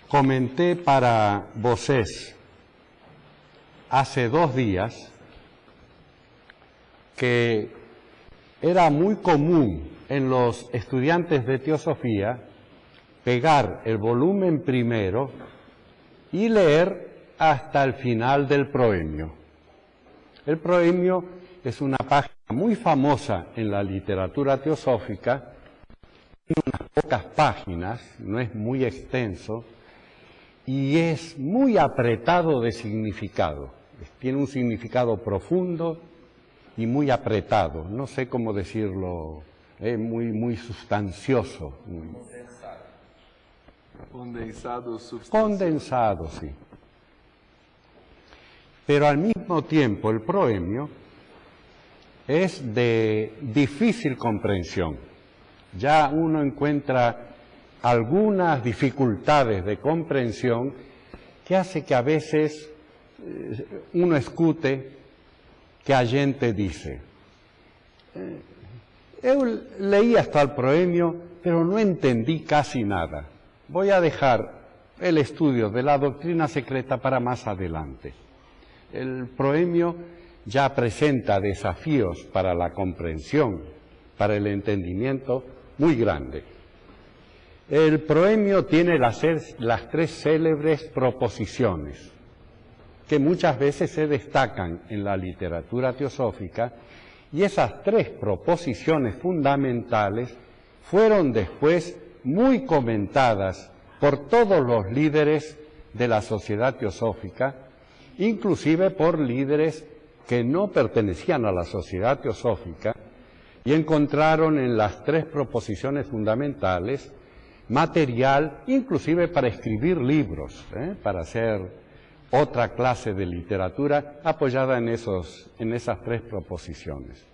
Comenté para vocês hace 2 días que era muy común en los estudiantes de teosofía pegar el volumen primero y leer hasta el final del proemio. El proemio es una página muy famosa en la literatura teosófica, tiene unas pocas páginas, no es muy extenso, y es muy apretado de significado. Tiene un significado profundo y muy apretado, no sé cómo decirlo, es muy sustancioso. Condensado, sustancioso. Condensado, sí. Pero al mismo tiempo el proemio es de difícil comprensión. Ya uno encuentra algunas dificultades de comprensión que hace que a veces uno escute que a gente dice, yo leí hasta el proemio, pero no entendí casi nada. Voy a dejar el estudio de la doctrina secreta para más adelante. El proemio ya presenta desafíos para la comprensión, para el entendimiento muy grande. El proemio tiene las 3 célebres proposiciones, que muchas veces se destacan en la literatura teosófica, y esas 3 proposiciones fundamentales fueron después muy comentadas por todos los líderes de la sociedad teosófica, inclusive por líderes que no pertenecían a la sociedad teosófica, y encontraron en las 3 proposiciones fundamentales material, inclusive para escribir libros, para hacer otra clase de literatura apoyada en esas 3 proposiciones.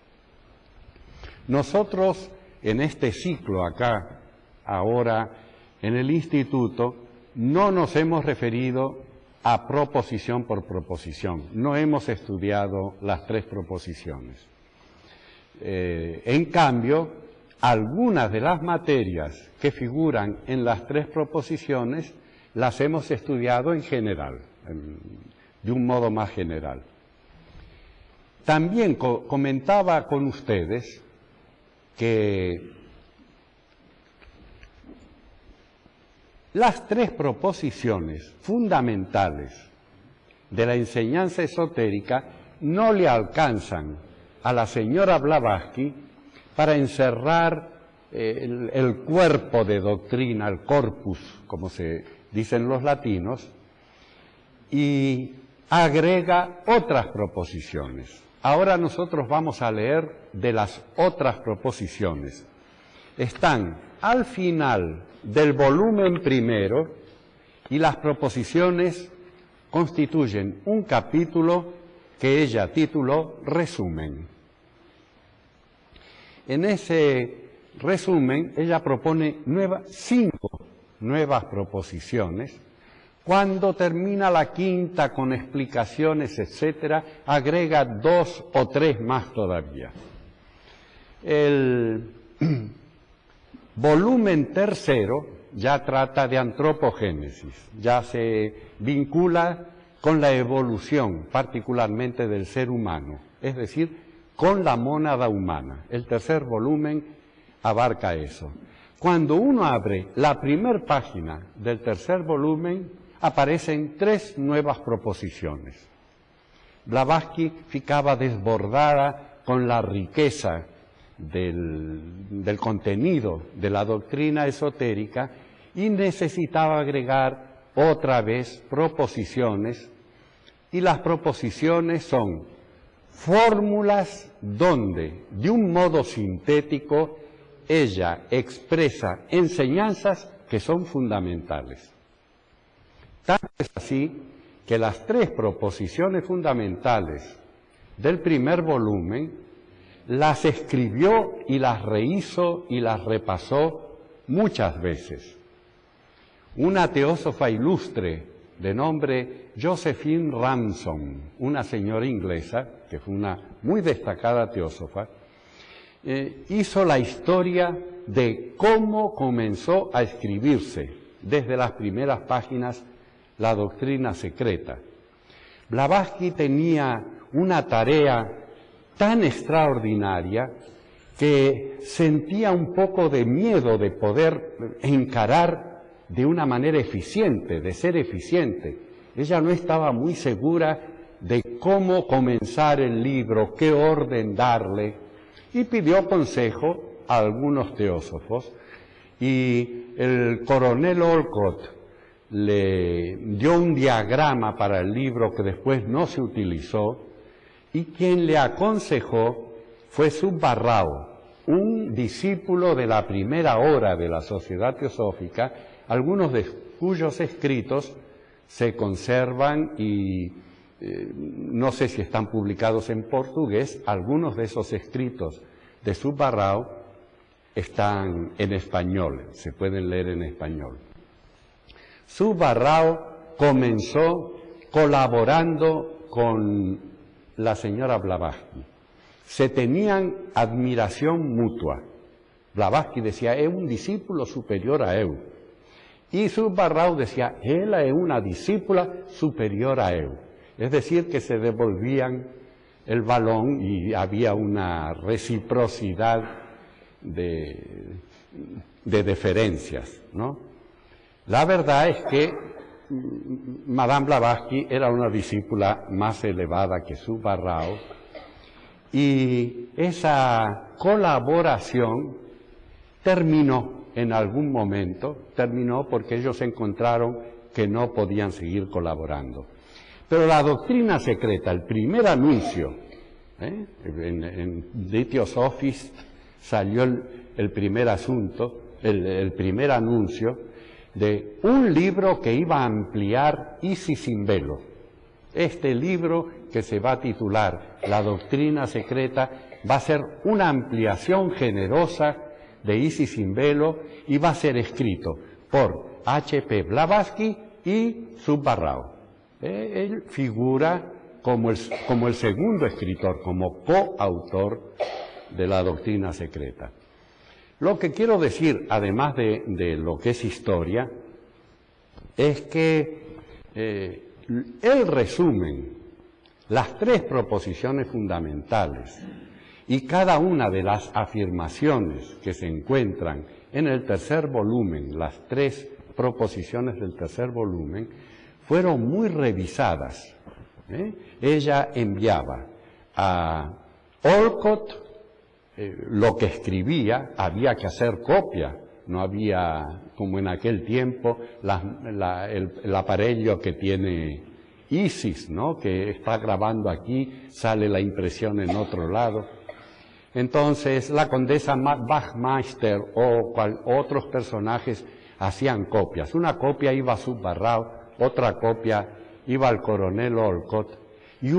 Nosotros, en este ciclo acá, ahora, en el instituto, no nos hemos referido a proposición por proposición, no hemos estudiado las 3 proposiciones. En cambio, algunas de las materias que figuran en las 3 proposiciones las hemos estudiado en general, de un modo más general. También comentaba con ustedes que las 3 proposiciones fundamentales de la enseñanza esotérica no le alcanzan a la señora Blavatsky para encerrar el cuerpo de doctrina, el corpus, como se dicen los latinos, y agrega otras proposiciones. Ahora nosotros vamos a leer de las otras proposiciones. Están al final del volumen primero y las proposiciones constituyen un capítulo que ella tituló Resumen. En ese resumen ella propone 5 nuevas proposiciones. Cuando termina la 5ª con explicaciones, etcétera, agrega 2 o 3 más todavía. El volumen tercero ya trata de antropogénesis, ya se vincula con la evolución, particularmente del ser humano, es decir, con la mónada humana. El tercer volumen abarca eso. Cuando uno abre la primera página del tercer volumen, aparecen 3 nuevas proposiciones. Blavatsky ficaba desbordada con la riqueza del contenido de la doctrina esotérica y necesitaba agregar otra vez proposiciones, y las proposiciones son fórmulas donde, de un modo sintético, ella expresa enseñanzas que son fundamentales. Tanto es así que las 3 proposiciones fundamentales del primer volumen las escribió y las rehizo y las repasó muchas veces. Una teósofa ilustre de nombre Josephine Ramson, una señora inglesa, que fue una muy destacada teósofa, hizo la historia de cómo comenzó a escribirse desde las primeras páginas la doctrina secreta. Blavatsky tenía una tarea tan extraordinaria que sentía un poco de miedo de poder encarar de una manera eficiente, de ser eficiente. Ella no estaba muy segura de cómo comenzar el libro, qué orden darle, y pidió consejo a algunos teósofos, y el coronel Olcott le dio un diagrama para el libro que después no se utilizó, y quien le aconsejó fue Subbarrao, un discípulo de la primera hora de la Sociedad Teosófica, algunos de cuyos escritos se conservan y no sé si están publicados en portugués. Algunos de esos escritos de Subbarrao están en español, se pueden leer en español. Subbarrao comenzó colaborando con la señora Blavatsky. Se tenían admiración mutua. Blavatsky decía, es un discípulo superior a eu. Y Subbarrao decía, él es una discípula superior a eu. Es decir, que se devolvían el balón y había una reciprocidad de deferencias, ¿no? La verdad es que Madame Blavatsky era una discípula más elevada que Subbarrao, y esa colaboración terminó en algún momento, terminó porque ellos encontraron que no podían seguir colaborando. Pero la doctrina secreta, el primer anuncio, en The Theosophist salió el primer asunto, el primer anuncio de un libro que iba a ampliar Isis sin velo. Este libro, que se va a titular La doctrina secreta, va a ser una ampliación generosa de Isis sin velo y va a ser escrito por H.P. Blavatsky y Subbarrao. Él figura como el segundo escritor, como coautor de la doctrina secreta. Lo que quiero decir, además de lo que es historia, es que el resumen, las tres proposiciones fundamentales y cada una de las afirmaciones que se encuentran en el tercer volumen, las tres proposiciones del tercer volumen, fueron muy revisadas. Ella enviaba a Olcott lo que escribía, había que hacer copia, no había, como en aquel tiempo, el aparello que tiene Isis, ¿no?, que está grabando aquí, sale la impresión en otro lado. Entonces la condesa Bachmeister o otros personajes hacían copias. Una copia iba a Subbarrao, otra copia iba al coronel Olcott, y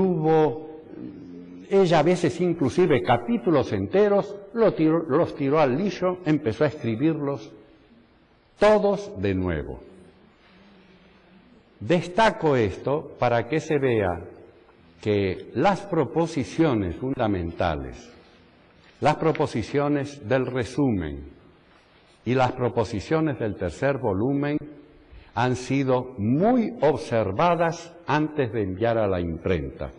ella a veces inclusive capítulos enteros los tiró al lixo, empezó a escribirlos todos de nuevo. Destaco esto para que se vea que las proposiciones fundamentales, las proposiciones del resumen y las proposiciones del tercer volumen han sido muy observadas antes de enviar a la imprenta.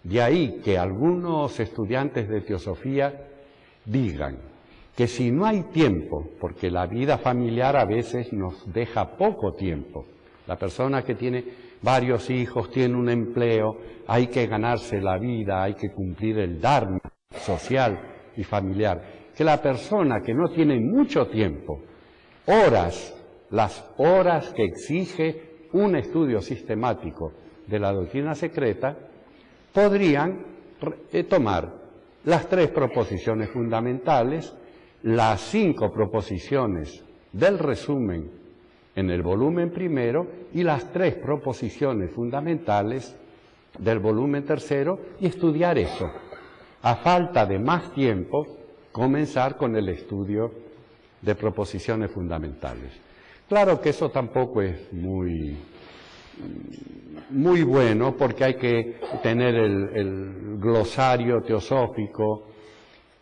De ahí que algunos estudiantes de teosofía digan que si no hay tiempo, porque la vida familiar a veces nos deja poco tiempo, la persona que tiene varios hijos, tiene un empleo, hay que ganarse la vida, hay que cumplir el dharma social y familiar, que la persona que no tiene mucho tiempo, las horas que exige un estudio sistemático de la doctrina secreta, podrían tomar las tres proposiciones fundamentales, las 5 proposiciones del resumen en el volumen primero y las 3 proposiciones fundamentales del volumen tercero y estudiar eso. A falta de más tiempo, comenzar con el estudio de proposiciones fundamentales. Claro que eso tampoco es muy bueno, porque hay que tener el glosario teosófico,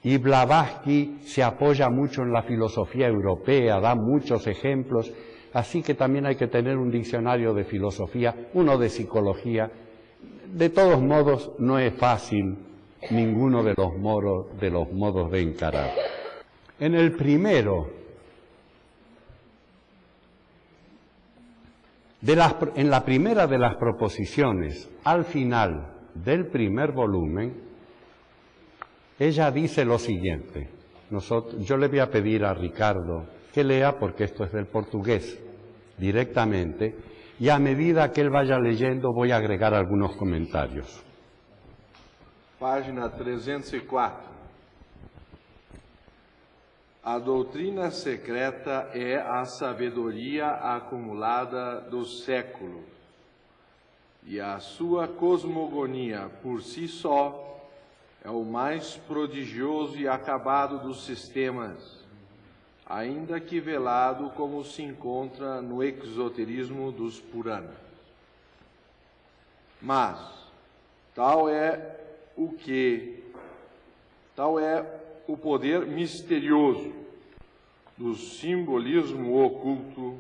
Y Blavatsky se apoya mucho en la filosofía europea, da muchos ejemplos, así que también hay que tener un diccionario de filosofía, uno de psicología. De todos modos, no es fácil ninguno de los modos de encarar. En el primero, en la primera de las proposiciones, al final del primer volumen, ella dice lo siguiente. Yo le voy a pedir a Ricardo que lea, porque esto es del portugués directamente, y a medida que él vaya leyendo voy a agregar algunos comentarios. Página 304. A doutrina secreta é a sabedoria acumulada dos séculos, e a sua cosmogonia por si só é o mais prodigioso e acabado dos sistemas, ainda que velado como se encontra no exoterismo dos Puranas. Mas tal é o poder misterioso do simbolismo oculto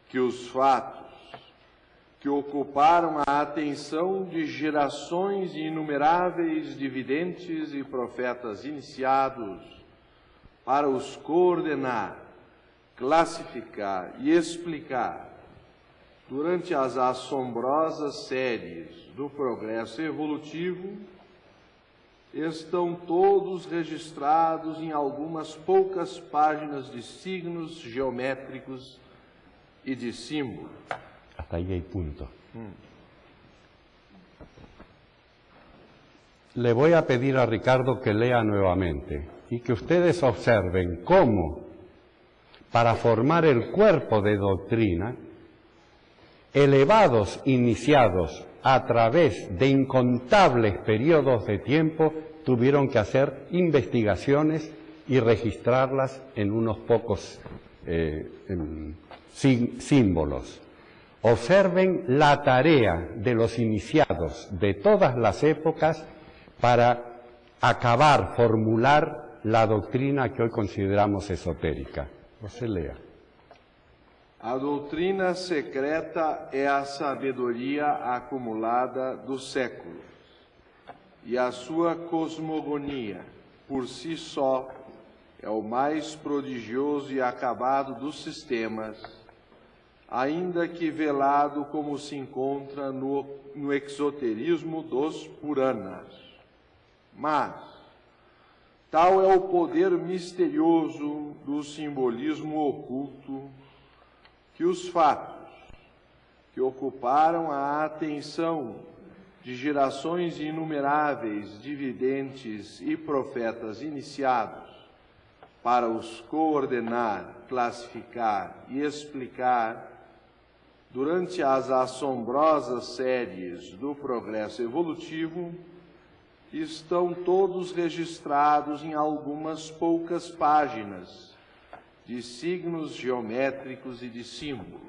que os fatos que ocuparam a atenção de gerações inumeráveis de videntes e profetas iniciados para os coordenar, classificar e explicar durante as assombrosas séries do progresso evolutivo, estão todos registrados em algumas poucas páginas de signos geométricos e de símbolos. Hasta ahí hay punto. Le voy a pedir a Ricardo que lea nuevamente y que ustedes observen cómo, para formar el cuerpo de doctrina, elevados iniciados a través de incontables periodos de tiempo tuvieron que hacer investigaciones y registrarlas en unos pocos símbolos. Observen la tarea de los iniciados de todas las épocas para formular la doctrina que hoy consideramos esotérica. Você lea. A doutrina secreta é a sabedoria acumulada dos séculos, e a sua cosmogonia, por si só, é o mais prodigioso e acabado dos sistemas, ainda que velado como se encontra no exoterismo dos Puranas. Mas tal é o poder misterioso do simbolismo oculto que os fatos que ocuparam a atenção de gerações inumeráveis de videntes e profetas iniciados para os coordenar, classificar e explicar durante as assombrosas séries do progresso evolutivo, estão todos registrados em algumas poucas páginas de signos geométricos e de símbolos.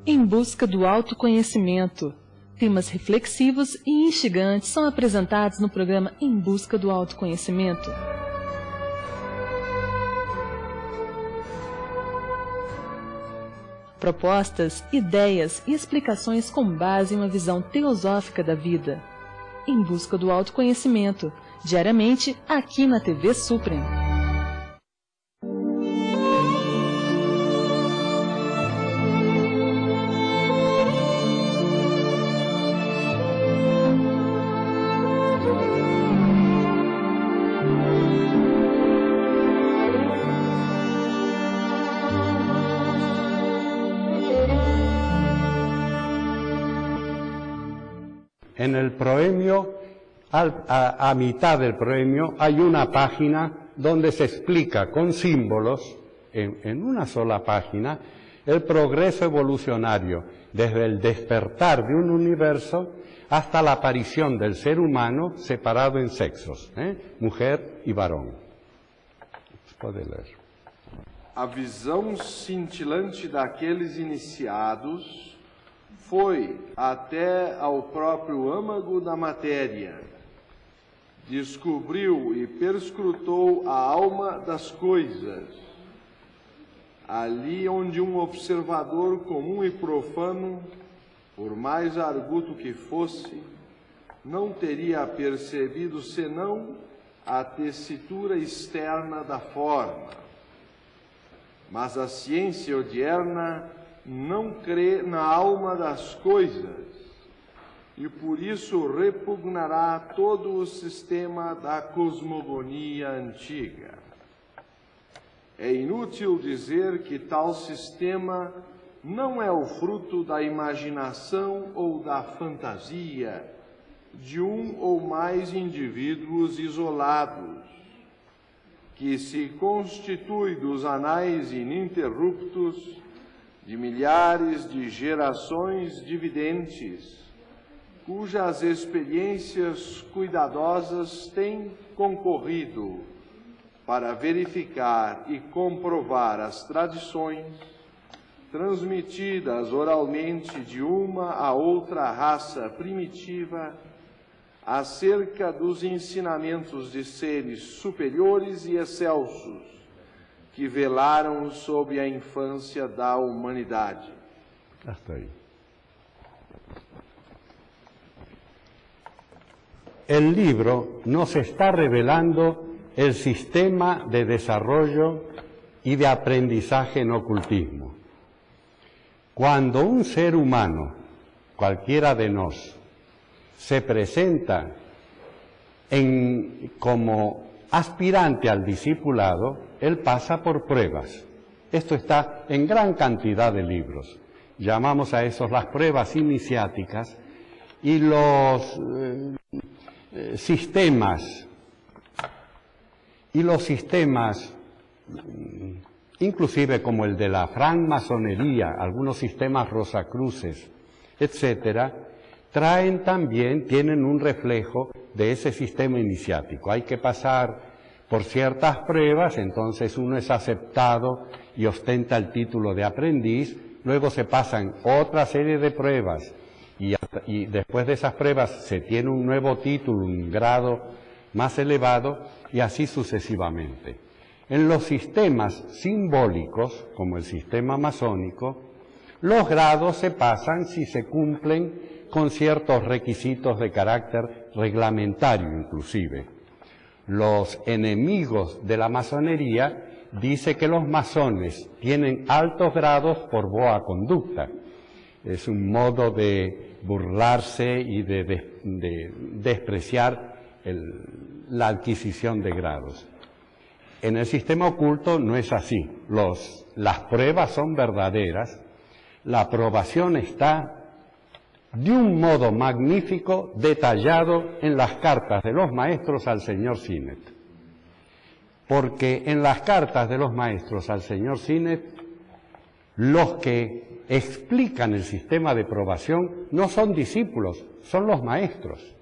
Em busca do autoconhecimento. Temas reflexivos e instigantes são apresentados no programa Em Busca do Autoconhecimento. Propostas, ideias e explicações com base em uma visão teosófica da vida. Em Busca do Autoconhecimento, diariamente aqui na TV Suprem. En el proemio a mitad del premio hay una página donde se explica con símbolos, en una sola página, el progreso evolucionario desde el despertar de un universo hasta la aparición del ser humano separado en sexos, mujer e varão. Pode ler. A visão cintilante daqueles iniciados foi até ao próprio âmago da matéria. Descobriu e perscrutou a alma das coisas. Ali onde um observador comum e profano, por mais arguto que fosse, não teria percebido senão a tessitura externa da forma. Mas a ciência odierna não crê na alma das coisas e por isso repugnará todo o sistema da cosmogonia antiga. É inútil dizer que tal sistema não é o fruto da imaginação ou da fantasia de um ou mais indivíduos isolados, que se constitui dos anais ininterruptos de milhares de gerações dividentes, cujas experiências cuidadosas têm concorrido para verificar e comprovar as tradições transmitidas oralmente de uma a outra raça primitiva acerca dos ensinamentos de seres superiores e excelsos que velaram sobre a infância da humanidade. Hasta ahí. El libro nos está revelando el sistema de desarrollo y de aprendizaje en ocultismo. Cuando un ser humano, cualquiera de nosotros, se presenta como aspirante al discipulado, él pasa por pruebas. Esto está en gran cantidad de libros. Llamamos a esos las pruebas iniciáticas y los sistemas inclusive como el de la francmasonería, algunos sistemas rosacruces, etcétera, tienen un reflejo de ese sistema iniciático. Hay que pasar por ciertas pruebas, entonces uno es aceptado y ostenta el título de aprendiz, luego se pasan otra serie de pruebas y después de esas pruebas se tiene un nuevo título, un grado más elevado y así sucesivamente. En los sistemas simbólicos, como el sistema masónico, los grados se pasan si se cumplen con ciertos requisitos de carácter reglamentario inclusive. Los enemigos de la masonería dicen que los masones tienen altos grados por boa conducta. Es un modo de burlarse y de despreciar la adquisición de grados. En el sistema oculto no es así. Las pruebas son verdaderas, la aprobación está de un modo magnífico detallado en las cartas de los maestros al señor Sinet. Porque en las cartas de los maestros al señor Sinet, los que explican el sistema de probación no son discípulos, son los maestros.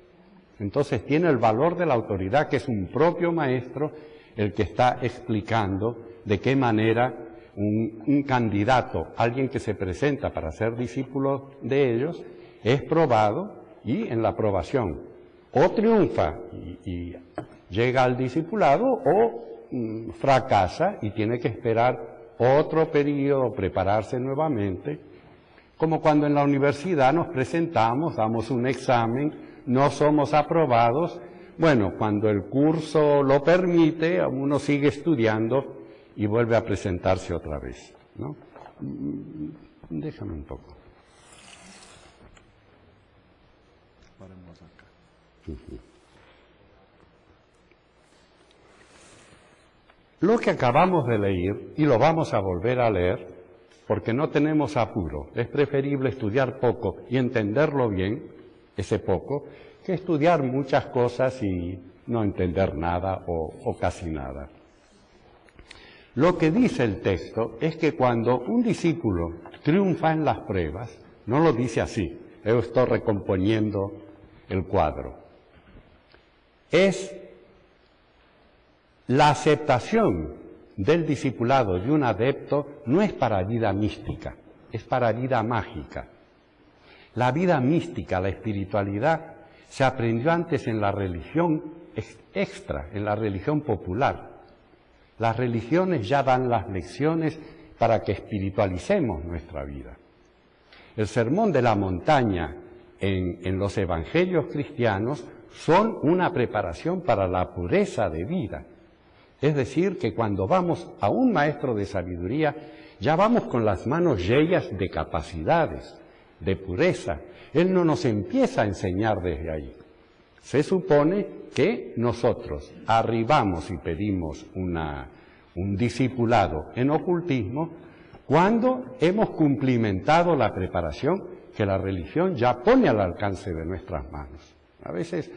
Entonces tiene el valor de la autoridad, que es un propio maestro el que está explicando de qué manera un candidato, alguien que se presenta para ser discípulo de ellos, es probado y en la aprobación o triunfa y llega al discipulado o fracasa y tiene que esperar otro periodo, prepararse nuevamente, como cuando en la universidad nos presentamos, damos un examen, no somos aprobados. Bueno, cuando el curso lo permite, uno sigue estudiando y vuelve a presentarse otra vez, ¿no? Déjame un poco. Lo que acabamos de leer, y lo vamos a volver a leer, porque no tenemos apuro, es preferible estudiar poco y entenderlo bien, ese poco, que estudiar muchas cosas y no entender nada o casi nada. Lo que dice el texto es que cuando un discípulo triunfa en las pruebas, no lo dice así, yo estoy recomponiendo el cuadro, es la aceptación del discipulado de un adepto no es para vida mística, es para vida mágica. La vida mística, la espiritualidad, se aprendió antes en la religión extra, en la religión popular. Las religiones ya dan las lecciones para que espiritualicemos nuestra vida. El sermón de la montaña en los evangelios cristianos son una preparación para la pureza de vida. Es decir, que cuando vamos a un maestro de sabiduría, ya vamos con las manos llenas de capacidades, de pureza. Él no nos empieza a enseñar desde ahí. Se supone que nosotros arribamos y pedimos un discipulado en ocultismo cuando hemos cumplimentado la preparación que la religión ya pone al alcance de nuestras manos. A veces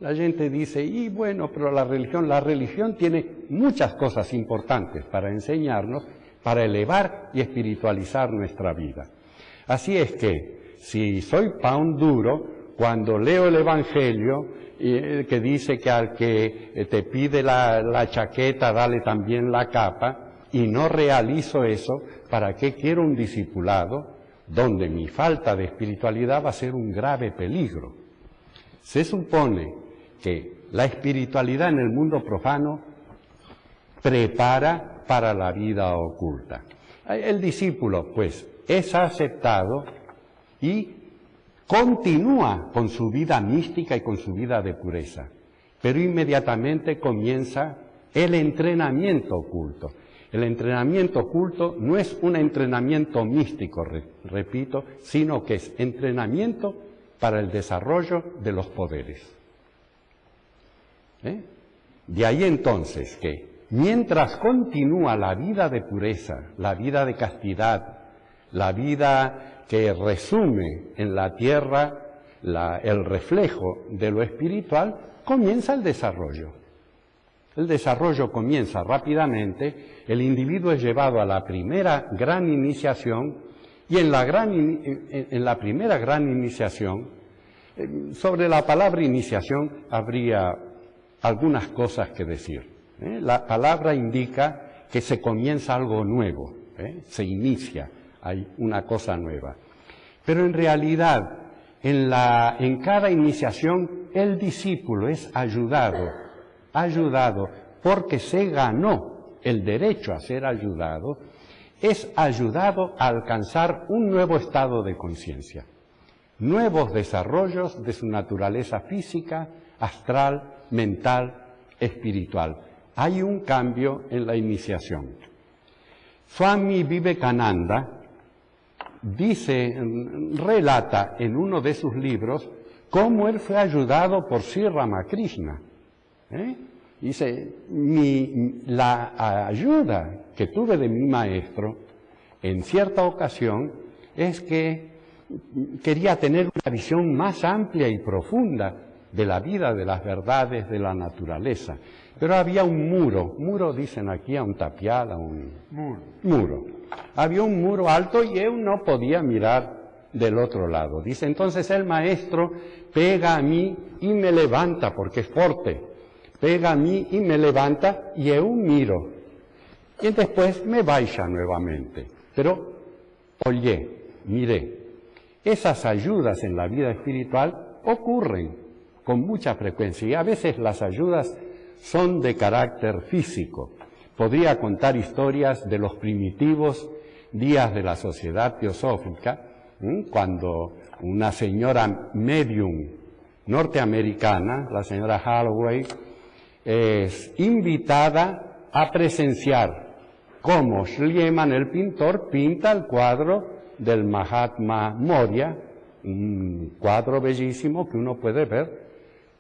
la gente dice, y bueno, pero la religión tiene muchas cosas importantes para enseñarnos, para elevar y espiritualizar nuestra vida. Así es que, si soy pan duro, cuando leo el Evangelio, que dice que al que te pide la chaqueta, dale también la capa, y no realizo eso, ¿para qué quiero un discipulado donde mi falta de espiritualidad va a ser un grave peligro? Se supone que la espiritualidad en el mundo profano prepara para la vida oculta. El discípulo, pues, es aceptado y continúa con su vida mística y con su vida de pureza, pero inmediatamente comienza el entrenamiento oculto. El entrenamiento oculto no es un entrenamiento místico, repito, sino que es entrenamiento para el desarrollo de los poderes. De ahí entonces que mientras continúa la vida de pureza, la vida de castidad, la vida que resume en la tierra el reflejo de lo espiritual, comienza el desarrollo. El desarrollo comienza rápidamente, el individuo es llevado a la primera gran iniciación y en la primera gran iniciación, sobre la palabra iniciación habría algunas cosas que decir. La palabra indica que se comienza algo nuevo, se inicia, hay una cosa nueva. Pero en realidad, en cada iniciación, el discípulo es ayudado porque se ganó el derecho a ser ayudado, es ayudado a alcanzar un nuevo estado de conciencia, nuevos desarrollos de su naturaleza física, astral, mental, espiritual. Hay un cambio en la iniciación. Swami Vivekananda relata en uno de sus libros cómo él fue ayudado por Sri Ramakrishna. Dice, la ayuda que tuve de mi maestro en cierta ocasión es que quería tener una visión más amplia y profunda de la vida, de las verdades de la naturaleza. Pero había un muro dicen aquí, a un tapial, a un muro. Había un muro alto y él no podía mirar del otro lado. Dice, entonces el maestro pega a mí y me levanta, porque es fuerte. Pega a mí y me levanta y yo miro. Y después me baja nuevamente. Pero, miré. Esas ayudas en la vida espiritual ocurren con mucha frecuencia y a veces las ayudas son de carácter físico. Podría contar historias de los primitivos días de la sociedad teosófica, cuando una señora medium norteamericana, la señora Holloway, es invitada a presenciar cómo Schliemann, el pintor, pinta el cuadro del Mahatma Moria, un cuadro bellísimo que uno puede ver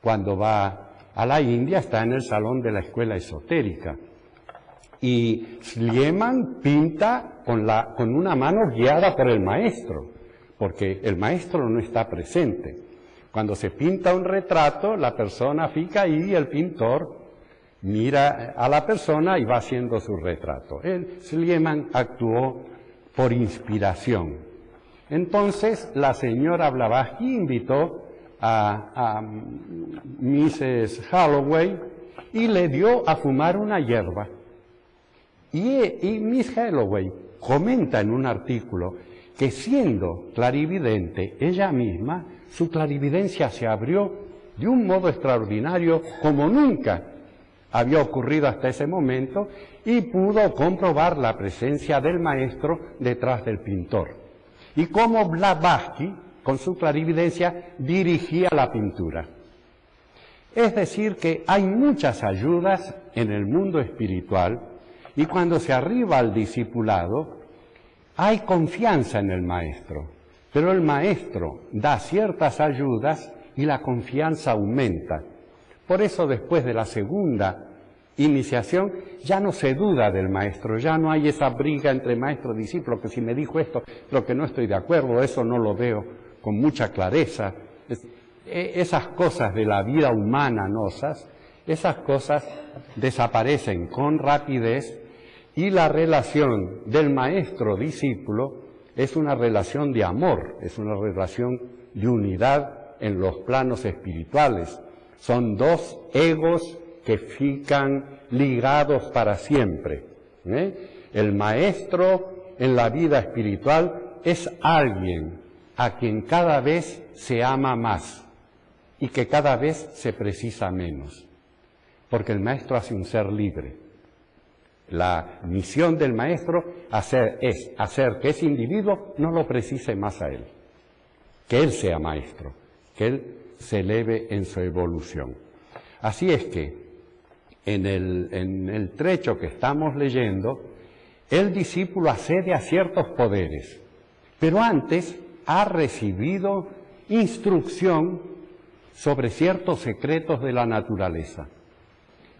cuando va a la India, está en el salón de la escuela esotérica. Y Schliemann pinta con una mano guiada por el maestro, porque el maestro no está presente. Cuando se pinta un retrato, la persona fica ahí y el pintor mira a la persona y va haciendo su retrato. Schliemann actuó por inspiración. Entonces, la señora Blavatsky invitó a Mrs. Holloway y le dio a fumar una hierba. Y Miss Holloway comenta en un artículo que siendo clarividente ella misma, su clarividencia se abrió de un modo extraordinario como nunca había ocurrido hasta ese momento y pudo comprobar la presencia del maestro detrás del pintor. Y cómo Blavatsky, con su clarividencia, dirigía la pintura. Es decir, que hay muchas ayudas en el mundo espiritual y cuando se arriba al discipulado, hay confianza en el maestro, pero el maestro da ciertas ayudas y la confianza aumenta. Por eso después de la segunda iniciación ya no se duda del maestro, ya no hay esa briga entre maestro y discípulo, que si me dijo esto, pero que no estoy de acuerdo, eso no lo veo con mucha clareza. Esas cosas de la vida humana nosas, esas cosas desaparecen con rapidez y la relación del maestro-discípulo es una relación de amor, es una relación de unidad en los planos espirituales. Son dos egos que fican ligados para siempre. El maestro en la vida espiritual es alguien a quien cada vez se ama más y que cada vez se precisa menos, porque el maestro hace un ser libre. La misión del maestro es hacer que ese individuo no lo precise más a él, que él sea maestro, que él se eleve en su evolución. Así es que en el trecho que estamos leyendo, el discípulo accede a ciertos poderes, pero antes ha recibido instrucción sobre ciertos secretos de la naturaleza.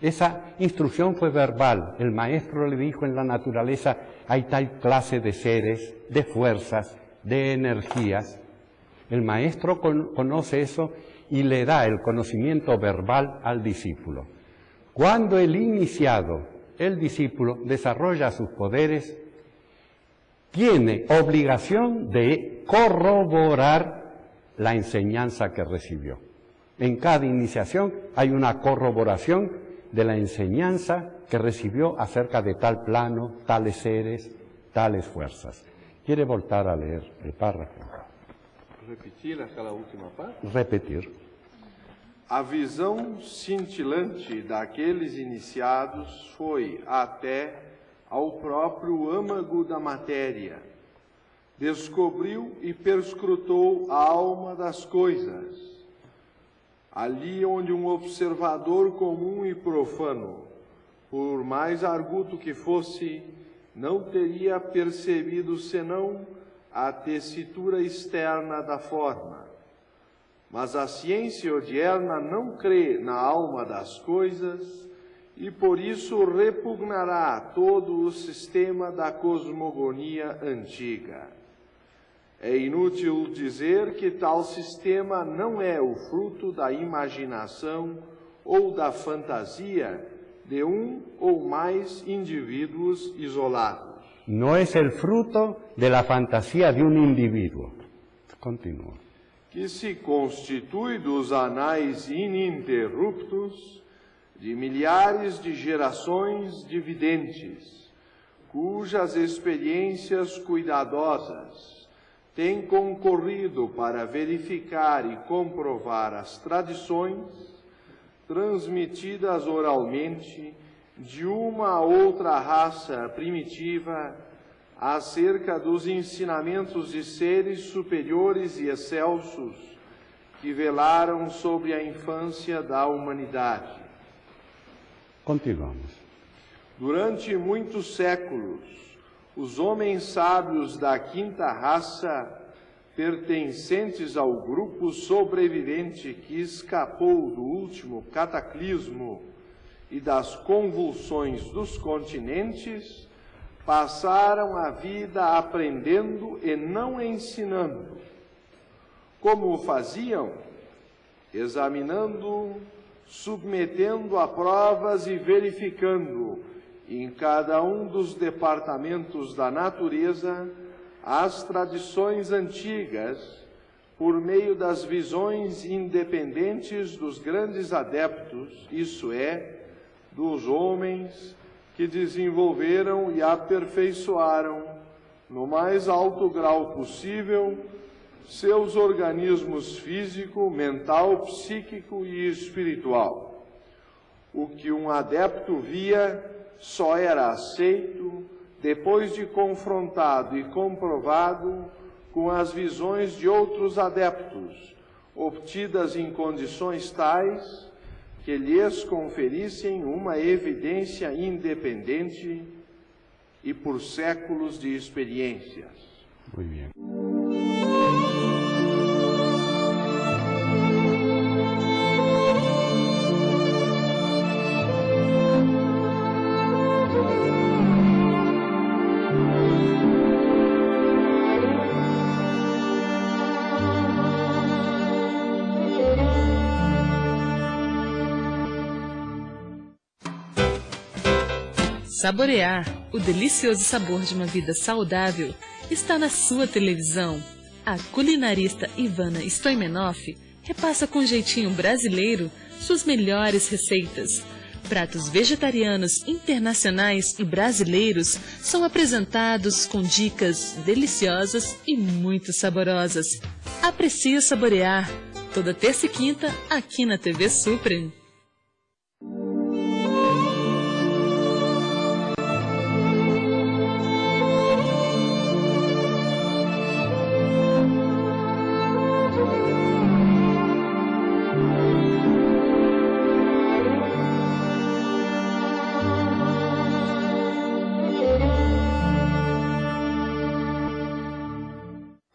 Esa instrucción fue verbal. El maestro le dijo: en la naturaleza hay tal clase de seres, de fuerzas, de energías. El maestro conoce eso y le da el conocimiento verbal al discípulo. Cuando el iniciado, el discípulo, desarrolla sus poderes, tiene obligación de corroborar la enseñanza que recibió. En cada iniciación hay una corroboración de la enseñanza que recibió acerca de tal plano, tales seres, tales fuerzas. ¿Quiere voltar a leer el párrafo? Repetir aquela última parte? Repetir. A visão cintilante daqueles iniciados foi até ao próprio âmago da matéria. Descobriu e perscrutou a alma das coisas. Ali onde um observador comum e profano, por mais arguto que fosse, não teria percebido senão a tessitura externa da forma. Mas a ciência odierna não crê na alma das coisas e por isso repugnará todo o sistema da cosmogonia antiga. É inútil dizer que tal sistema não é o fruto da imaginação ou da fantasia de um ou mais indivíduos isolados. No es el fruto de la fantasía de un individuo. Continúa. Que se constitui dos anais ininterruptos de milhares de gerações de videntes, cujas experiências cuidadosas têm concorrido para verificar e comprovar as tradições transmitidas oralmente de uma a outra raça primitiva acerca dos ensinamentos de seres superiores e excelsos que velaram sobre a infância da humanidade. Continuamos. Durante muitos séculos, os homens sábios da quinta raça, pertencentes ao grupo sobrevivente que escapou do último cataclismo e das convulsões dos continentes, passaram a vida aprendendo e não ensinando. Como o faziam? examinando, submetendo a provas e verificando em cada um dos departamentos da natureza as tradições antigas, por meio das visões independentes dos grandes adeptos, isso é, dos homens que desenvolveram e aperfeiçoaram, no mais alto grau possível, seus organismos físico, mental, psíquico e espiritual. O que um adepto via só era aceito depois de confrontado e comprovado com as visões de outros adeptos, obtidas em condições tais que lhes conferissem uma evidência independente e por séculos de experiências. Muito bem. Saborear o delicioso sabor de uma vida saudável está na sua televisão. A culinarista Ivana Stoimenoff repassa com jeitinho brasileiro suas melhores receitas. Pratos vegetarianos internacionais e brasileiros são apresentados com dicas deliciosas e muito saborosas. Aprecie saborear, toda terça e quinta aqui na TV Suprem.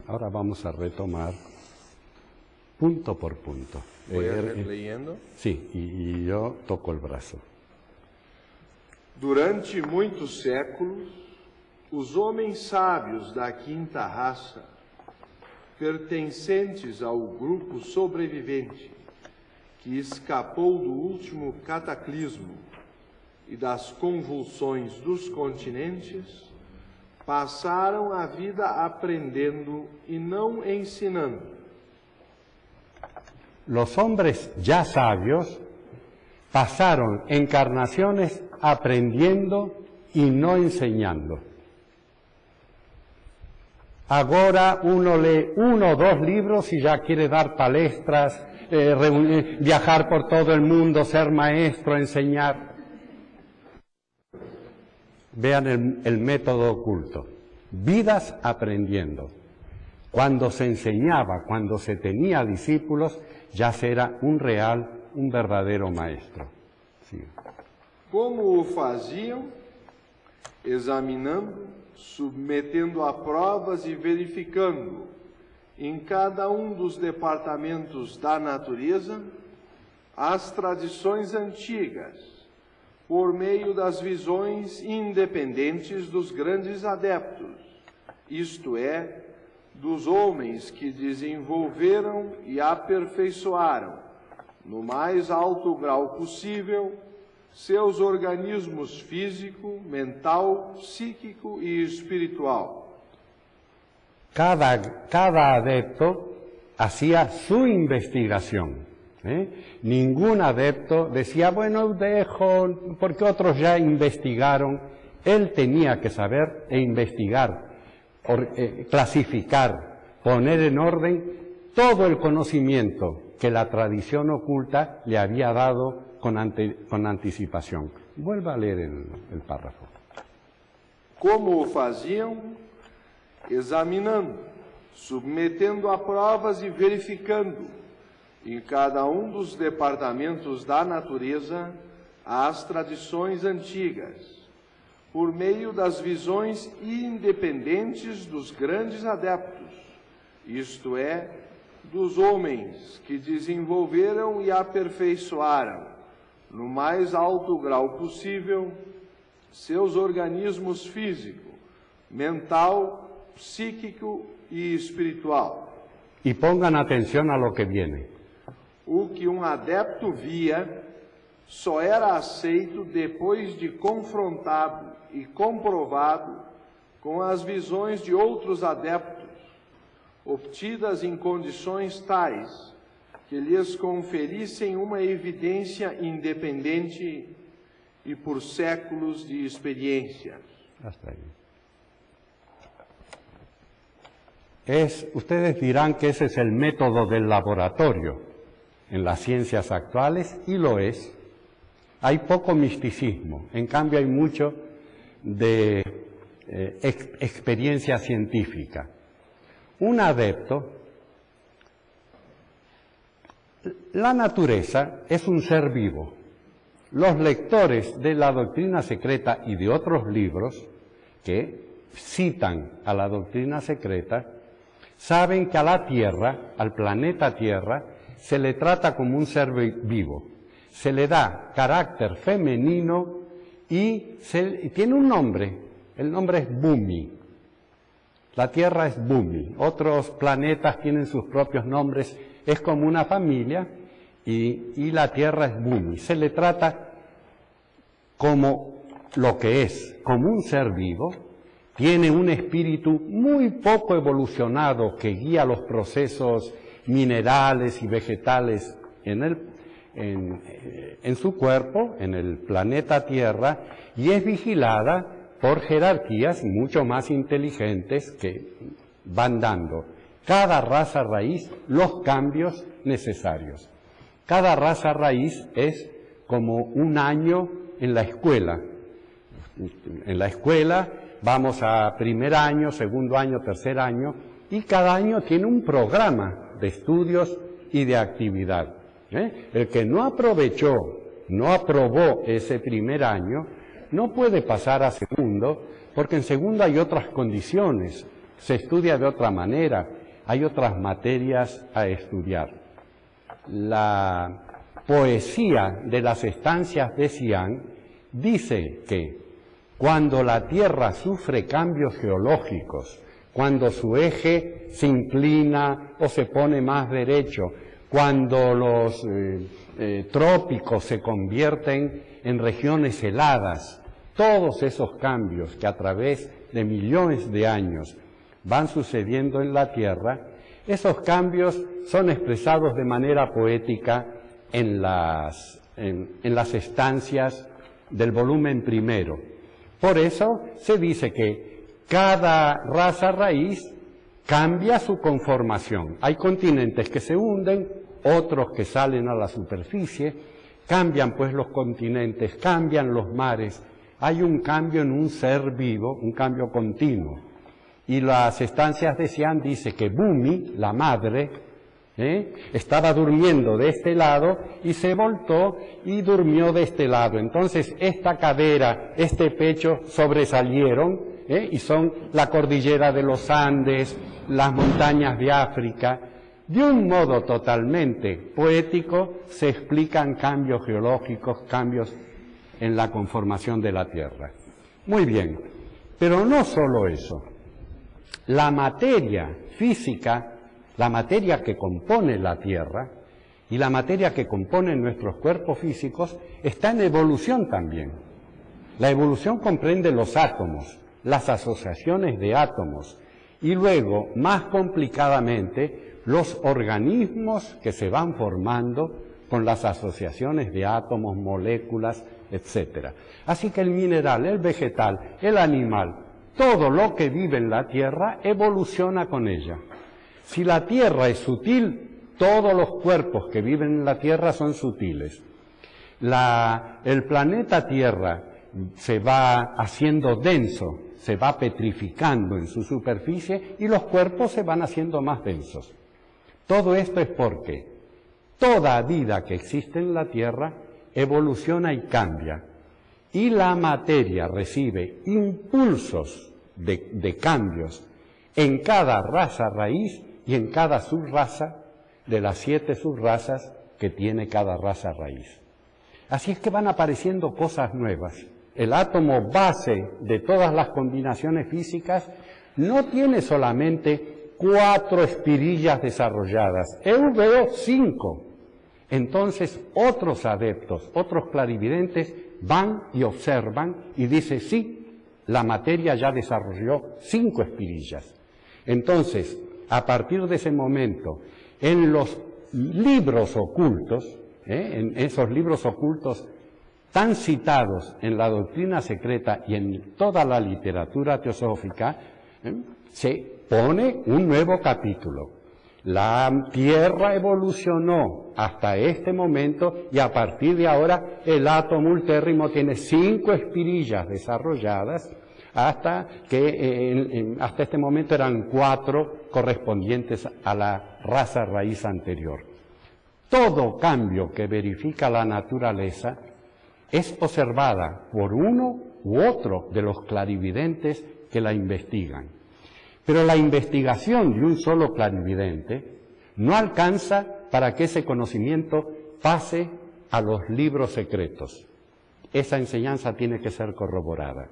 Ahora vamos a retomar punto por punto. Voy a ir leyendo. Sí, y yo toco el brazo. Durante muitos séculos, os homens sábios da quinta raça, pertencentes ao grupo sobrevivente, que escapou do último cataclismo e das convulsões dos continentes, passaram a vida aprendendo e não ensinando. Los hombres ya sabios pasaron encarnaciones aprendiendo y no enseñando. Ahora uno lee 1 o 2 libros y ya quiere dar palestras, viajar por todo el mundo, ser maestro, enseñar. Vean el método oculto. Vidas aprendiendo. Cuando se enseñaba, cuando se tenía discípulos, ya se era un verdadero maestro. Sí. Como o faziam? Examinando, submetendo a provas e verificando, em cada um dos departamentos da natureza, as tradições antigas, por meio das visões independentes dos grandes adeptos, isto é, dos homens que desenvolveram e aperfeiçoaram, no mais alto grau possível, seus organismos físico, mental, psíquico e espiritual. Cada adepto hacía su investigación. Ningún adepto decía, bueno, dejo, porque otros ya investigaron. Él tenía que saber e investigar, clasificar, poner en orden todo el conocimiento que la tradición oculta le había dado con anticipación. Vuelva a leer el párrafo. Como o faziam? Examinando, submetendo a provas e verificando, em cada um dos departamentos da natureza, as tradições antigas, por meio das visões independentes dos grandes adeptos, isto é, dos homens que desenvolveram e aperfeiçoaram, no mais alto grau possível, seus organismos físico, mental, psíquico e espiritual. Y pongan atención a lo que viene. o que um adepto via só era aceito depois de confrontado e comprovado com as visões de outros adeptos, obtidas em condições tais que lhes conferissem uma evidência independente e por séculos de experiência. Hasta ahí. Ustedes dirán que ese es el método del laboratorio en las ciencias actuales, y lo es. Hay poco misticismo, en cambio hay mucho de experiencia científica. Un adepto, la naturaleza es un ser vivo. Los lectores de la doctrina secreta y de otros libros que citan a la doctrina secreta saben que a la Tierra, al planeta Tierra, se le trata como un ser vivo. Se le da carácter femenino y tiene un nombre. El nombre es Bumi. La Tierra es Bumi. Otros planetas tienen sus propios nombres. Es como una familia y la Tierra es Bumi. Se le trata como lo que es, como un ser vivo. Tiene un espíritu muy poco evolucionado que guía los procesos minerales y vegetales en su cuerpo, en el planeta Tierra, y es vigilada por jerarquías mucho más inteligentes que van dando cada raza raíz los cambios necesarios. Cada raza raíz es como un año en la escuela. En la escuela vamos a primer año, segundo año, tercer año, y cada año tiene un programa de estudios y de actividad. El que no aprovechó, no aprobó ese primer año, no puede pasar a segundo, porque en segundo hay otras condiciones, se estudia de otra manera, hay otras materias a estudiar. La poesía de las estancias de Xi'an dice que cuando la Tierra sufre cambios geológicos, cuando su eje se inclina o se pone más derecho, cuando los trópicos se convierten en regiones heladas, todos esos cambios que a través de millones de años van sucediendo en la Tierra, esos cambios son expresados de manera poética en las estancias del volumen primero. Por eso se dice que cada raza raíz cambia su conformación. Hay continentes que se hunden, otros que salen a la superficie, cambian pues los continentes, cambian los mares. Hay un cambio en un ser vivo, un cambio continuo. Y las estancias de Xi'an dice que Bumi, la madre, estaba durmiendo de este lado y se voltó y durmió de este lado. Entonces esta cadera, este pecho sobresalieron y son la cordillera de los Andes, las montañas de África. De un modo totalmente poético se explican cambios geológicos, cambios en la conformación de la Tierra. Muy bien, pero no solo eso. La materia física, la materia que compone la Tierra y la materia que compone nuestros cuerpos físicos está en evolución también. La evolución comprende los átomos, las asociaciones de átomos y luego, más complicadamente, los organismos que se van formando con las asociaciones de átomos, moléculas, etc. Así que el mineral, el vegetal, el animal, todo lo que vive en la Tierra evoluciona con ella. Si la Tierra es sutil, todos los cuerpos que viven en la Tierra son sutiles. El planeta Tierra se va haciendo denso, se va petrificando en su superficie y los cuerpos se van haciendo más densos. Todo esto es porque toda vida que existe en la Tierra evoluciona y cambia. Y la materia recibe impulsos de cambios en cada raza raíz y en cada subraza de las 7 subrazas que tiene cada raza raíz. Así es que van apareciendo cosas nuevas. El átomo base de todas las combinaciones físicas no tiene solamente 4 espirillas desarrolladas. Eu veo 5. Entonces otros adeptos, otros clarividentes van y observan y dicen, sí, la materia ya desarrolló 5 espirillas. Entonces, a partir de ese momento, en los libros ocultos, en esos libros ocultos tan citados en la doctrina secreta y en toda la literatura teosófica, se pone un nuevo capítulo. La Tierra evolucionó hasta este momento y a partir de ahora el átomo ultérrimo tiene 5 espirillas desarrolladas hasta este momento eran 4 correspondientes a la raza raíz anterior. Todo cambio que verifica la naturaleza es observada por uno u otro de los clarividentes que la investigan. Pero la investigación de un solo clarividente no alcanza para que ese conocimiento pase a los libros secretos. Esa enseñanza tiene que ser corroborada.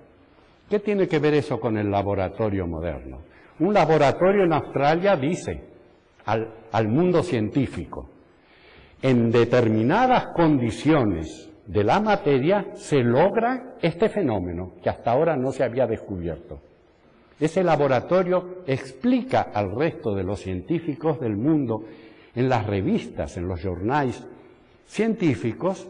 ¿Qué tiene que ver eso con el laboratorio moderno? Un laboratorio en Australia dice al mundo científico, en determinadas condiciones de la materia se logra este fenómeno que hasta ahora no se había descubierto. Ese laboratorio explica al resto de los científicos del mundo en las revistas, en los journals científicos,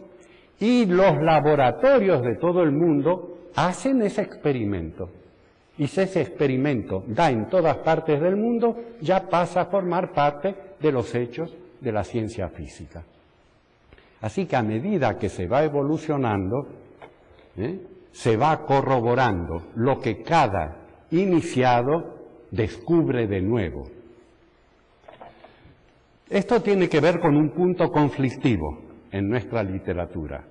y los laboratorios de todo el mundo hacen ese experimento. Y si ese experimento da en todas partes del mundo, ya pasa a formar parte de los hechos de la ciencia física. Así que a medida que se va evolucionando, se va corroborando lo que cada iniciado descubre de nuevo. Esto tiene que ver con un punto conflictivo en nuestra literatura,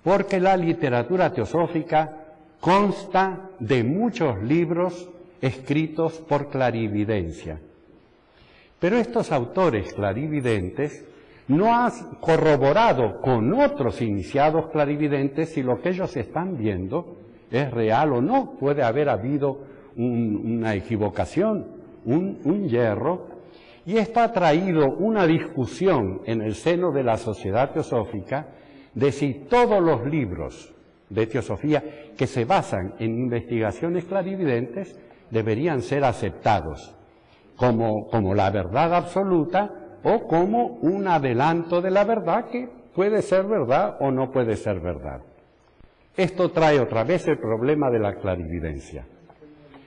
porque la literatura teosófica consta de muchos libros escritos por clarividencia. Pero estos autores clarividentes no han corroborado con otros iniciados clarividentes si lo que ellos están viendo es real o no. Puede haber habido una equivocación, un yerro, y esto ha traído una discusión en el seno de la sociedad teosófica de si todos los libros de teosofía que se basan en investigaciones clarividentes deberían ser aceptados como la verdad absoluta o como un adelanto de la verdad que puede ser verdad o no puede ser verdad. Esto trae otra vez el problema de la clarividencia.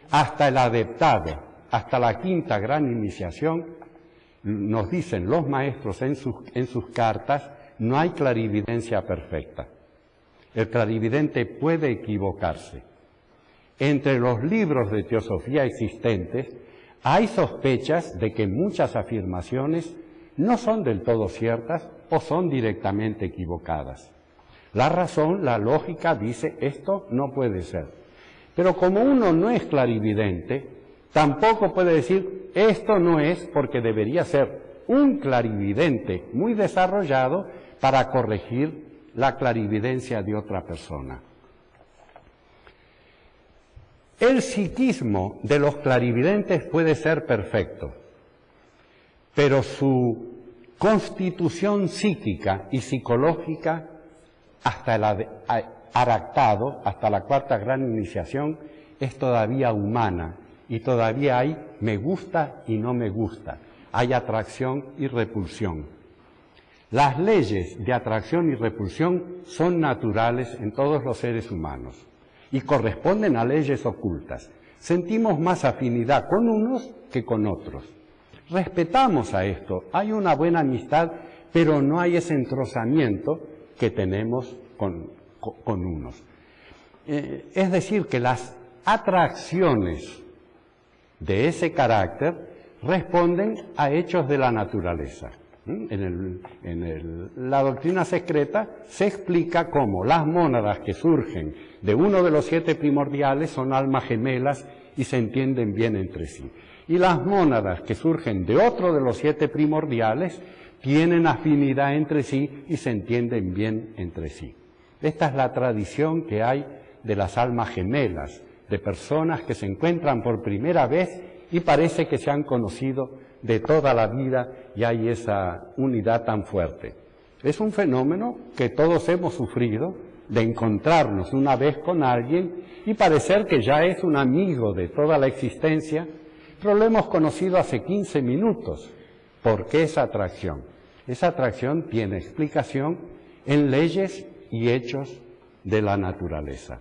Hasta el adeptado, hasta la quinta gran iniciación, nos dicen los maestros en sus cartas, no hay clarividencia perfecta. El clarividente puede equivocarse. Entre los libros de teosofía existentes, hay sospechas de que muchas afirmaciones no son del todo ciertas o son directamente equivocadas. La razón, la lógica dice, esto no puede ser. Pero como uno no es clarividente, tampoco puede decir, esto no es porque debería ser un clarividente muy desarrollado para corregir la clarividencia de otra persona. El psiquismo de los clarividentes puede ser perfecto, pero su constitución psíquica y psicológica hasta el adaptado, hasta la cuarta gran iniciación, es todavía humana y todavía hay me gusta y no me gusta, hay atracción y repulsión. Las leyes de atracción y repulsión son naturales en todos los seres humanos y corresponden a leyes ocultas. Sentimos más afinidad con unos que con otros. Respetamos a esto, hay una buena amistad, pero no hay ese entrozamiento que tenemos con unos. Es decir, que las atracciones de ese carácter responden a hechos de la naturaleza. La doctrina secreta se explica cómo las mónadas que surgen de uno de los 7 primordiales son almas gemelas y se entienden bien entre sí. Y las mónadas que surgen de otro de los 7 primordiales tienen afinidad entre sí y se entienden bien entre sí. Esta es la tradición que hay de las almas gemelas, de personas que se encuentran por primera vez y parece que se han conocido de toda la vida y hay esa unidad tan fuerte. Es un fenómeno que todos hemos sufrido, de encontrarnos una vez con alguien y parecer que ya es un amigo de toda la existencia, pero lo hemos conocido hace 15 minutos. ¿Por qué esa atracción? Esa atracción tiene explicación en leyes y hechos de la naturaleza.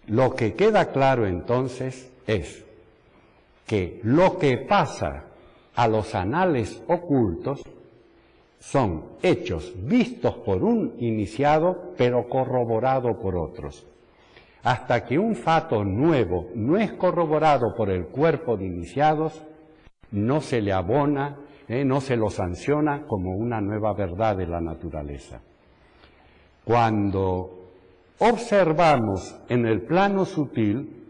Lo que queda claro entonces es que lo que pasa a los anales ocultos son hechos vistos por un iniciado, pero corroborado por otros. Hasta que un fato nuevo no es corroborado por el cuerpo de iniciados, no se le abona, no se lo sanciona como una nueva verdad de la naturaleza. Cuando observamos en el plano sutil,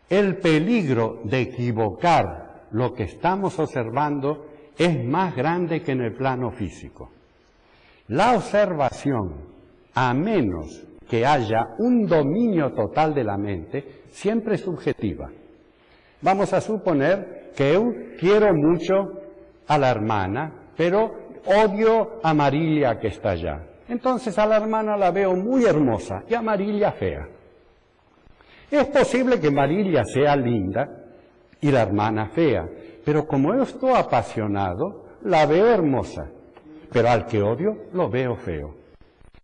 el peligro de equivocar lo que estamos observando es más grande que en el plano físico. La observación, a menos que haya un dominio total de la mente, siempre es subjetiva. Vamos a suponer que yo quiero mucho a la hermana, pero odio a Marilia que está allá. Entonces a la hermana la veo muy hermosa y a Marilia fea. Es posible que Marilia sea linda y la hermana fea, pero como yo estoy apasionado, la veo hermosa, pero al que odio lo veo feo.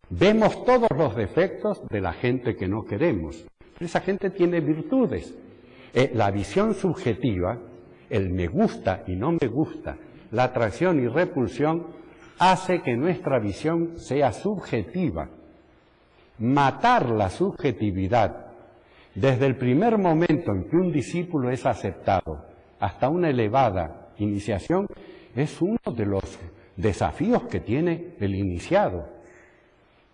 Vemos todos los defectos de la gente que no queremos, pero esa gente tiene virtudes. La visión subjetiva, el me gusta y no me gusta, la atracción y repulsión, hace que nuestra visión sea subjetiva. Matar la subjetividad desde el primer momento en que un discípulo es aceptado hasta una elevada iniciación es uno de los desafíos que tiene el iniciado.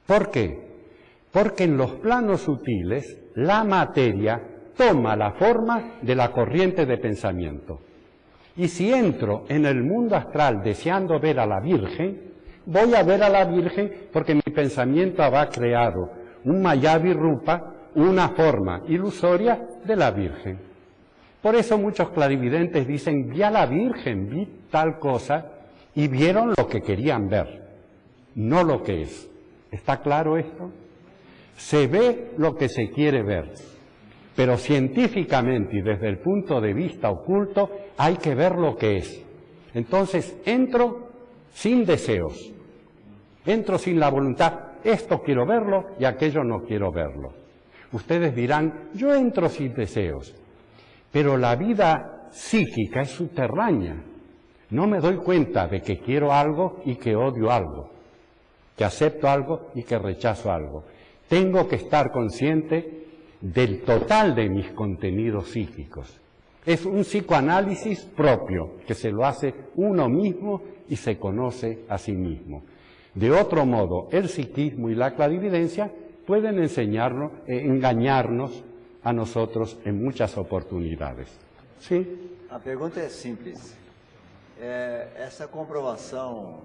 ¿Por qué? Porque en los planos sutiles la materia toma la forma de la corriente de pensamiento. Y si entro en el mundo astral deseando ver a la Virgen, voy a ver a la Virgen porque mi pensamiento habrá creado un Mayavi Rupa, una forma ilusoria de la Virgen. Por eso muchos clarividentes dicen, vi a la Virgen, vi tal cosa, y vieron lo que querían ver, no lo que es. ¿Está claro esto? Se ve lo que se quiere ver. Pero científicamente y desde el punto de vista oculto hay que ver lo que es. Entonces entro sin deseos, entro sin la voluntad, esto quiero verlo y aquello no quiero verlo. Ustedes dirán, yo entro sin deseos, pero la vida psíquica es subterránea. No me doy cuenta de que quiero algo y que odio algo, que acepto algo y que rechazo algo. Tengo que estar consciente del total de mis contenidos psíquicos. Es un psicoanálisis propio, que se lo hace uno mismo y se conoce a sí mismo. De otro modo, el psiquismo y la clarividencia pueden engañarnos a nosotros en muchas oportunidades. ¿Sí? A pergunta é simples. Essa comprovação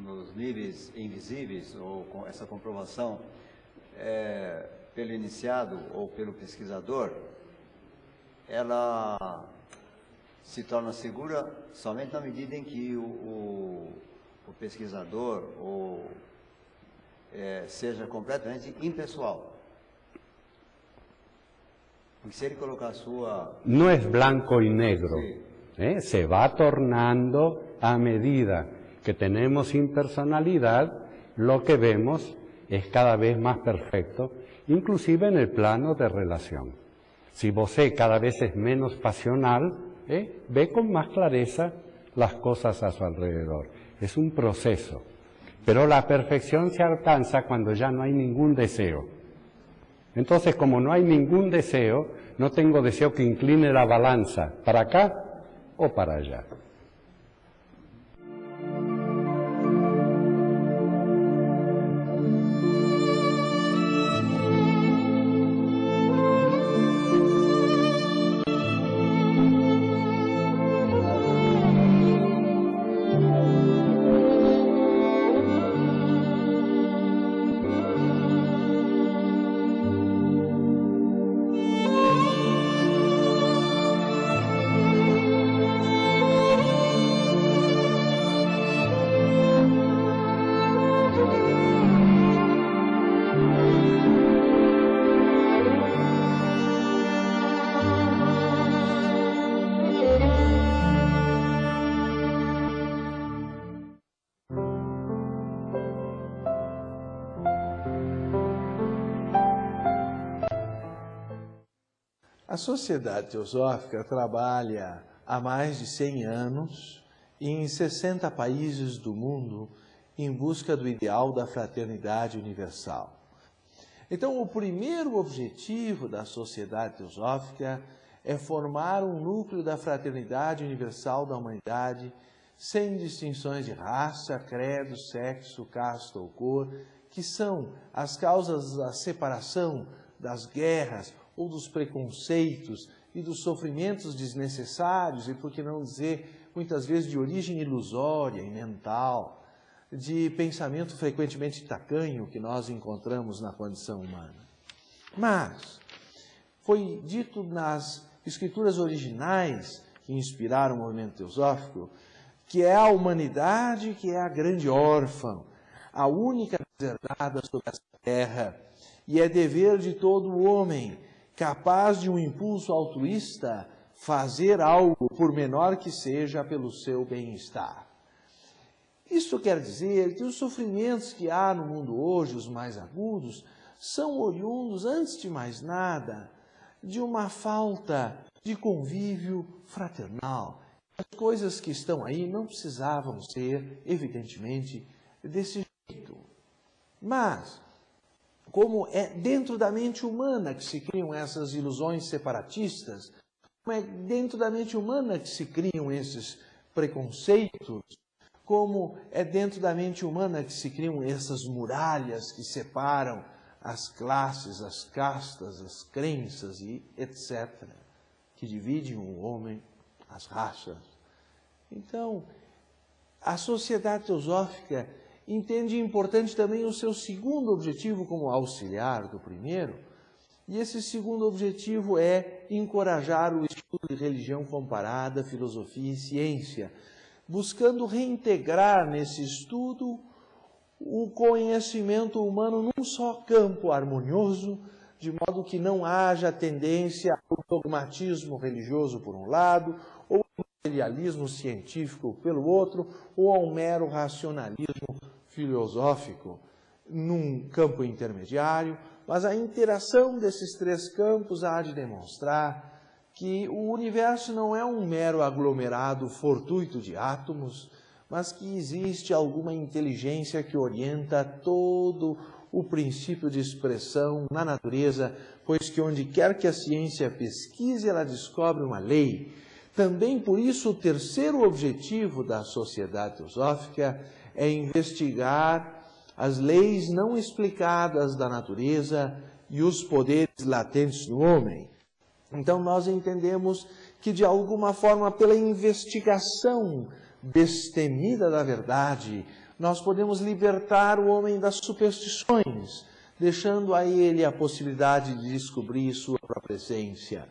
nos níveis invisíveis, ou essa comprovação pelo iniciado ou pelo pesquisador, ela se torna segura somente na medida em que o pesquisador seja completamente impessoal. Porque se ele colocar a sua... No es blanco y negro. Sí. Se va tornando a medida que tenemos impersonalidad, lo que vemos es cada vez más perfecto, inclusive en el plano de relación. Si você cada vez es menos pasional, ve con más clareza las cosas a su alrededor. Es un proceso. Pero la perfección se alcanza cuando ya no hay ningún deseo. Entonces, como no hay ningún deseo, no tengo deseo que incline la balanza para acá o para allá. A Sociedade Teosófica trabalha há mais de 100 anos em 60 países do mundo em busca do ideal da fraternidade universal. Então, o primeiro objetivo da Sociedade Teosófica é formar um núcleo da fraternidade universal da humanidade, sem distinções de raça, credo, sexo, casta ou cor, que são as causas da separação, das guerras ou dos preconceitos e dos sofrimentos desnecessários e, por que não dizer, muitas vezes de origem ilusória e mental, de pensamento frequentemente tacanho que nós encontramos na condição humana. Mas foi dito nas escrituras originais que inspiraram o movimento teosófico que é a humanidade que é a grande órfã, a única deserdada sobre essa terra, e é dever de todo homem capaz de um impulso altruísta fazer algo, por menor que seja, pelo seu bem-estar. Isso quer dizer que os sofrimentos que há no mundo hoje, os mais agudos, são oriundos, antes de mais nada, de uma falta de convívio fraternal. As coisas que estão aí não precisavam ser, evidentemente, desse jeito. Mas, como é dentro da mente humana que se criam essas ilusões separatistas, como é dentro da mente humana que se criam esses preconceitos, como é dentro da mente humana que se criam essas muralhas que separam as classes, as castas, as crenças e etc., que dividem o homem, as raças. Então, a Sociedade Teosófica entende importante também o seu segundo objetivo como auxiliar do primeiro, e esse segundo objetivo é encorajar o estudo de religião comparada, filosofia e ciência, buscando reintegrar nesse estudo o conhecimento humano num só campo harmonioso, de modo que não haja tendência ao dogmatismo religioso por um lado, ou ao materialismo científico pelo outro, ou ao mero racionalismo filosófico num campo intermediário, mas a interação desses três campos há de demonstrar que o universo não é um mero aglomerado fortuito de átomos, mas que existe alguma inteligência que orienta todo o princípio de expressão na natureza, pois que onde quer que a ciência pesquise, ela descobre uma lei. Também por isso o terceiro objetivo da Sociedade Teosófica é investigar as leis não explicadas da natureza e os poderes latentes no homem. Então nós entendemos que de alguma forma pela investigação destemida da verdade, nós podemos libertar o homem das superstições, deixando a ele a possibilidade de descobrir sua própria essência.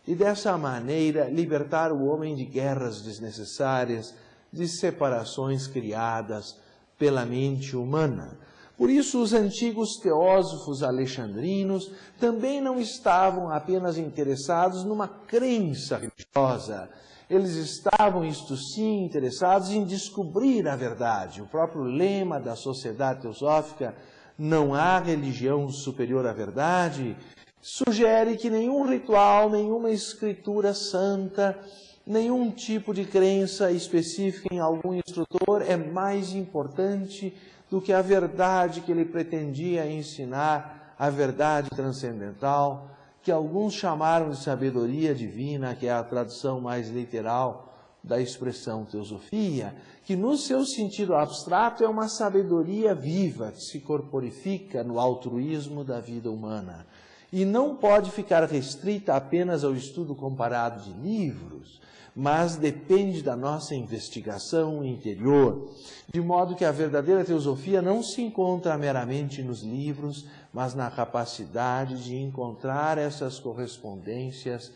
E dessa maneira libertar o homem de guerras desnecessárias, de separações criadas pela mente humana. Por isso, os antigos teósofos alexandrinos também não estavam apenas interessados numa crença religiosa. Eles estavam, isto sim, interessados em descobrir a verdade. O próprio lema da Sociedade Teosófica, não há religião superior à verdade, sugere que nenhum ritual, nenhuma escritura santa Nenhum tipo de crença específica em algum instrutor é mais importante do que a verdade que ele pretendia ensinar, a verdade transcendental, que alguns chamaram de sabedoria divina, que é a tradução mais literal da expressão teosofia, que no seu sentido abstrato é uma sabedoria viva, que se corporifica no altruísmo da vida humana. E não pode ficar restrita apenas ao estudo comparado de livros, mas depende da nossa investigação interior, de modo que a verdadeira teosofia não se encontra meramente nos livros, mas na capacidade de encontrar essas correspondências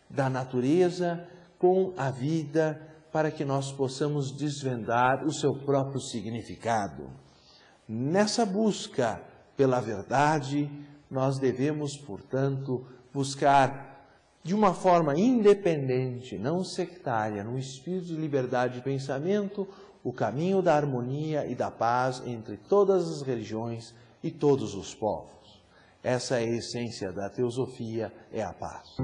da natureza com a vida, para que nós possamos desvendar o seu próprio significado. Nessa busca pela verdade, nós devemos, portanto, buscar de uma forma independente, não sectária, num espírito de liberdade de pensamento, o caminho da harmonia e da paz entre todas as religiões e todos os povos. Essa é a essência da teosofia, é a paz.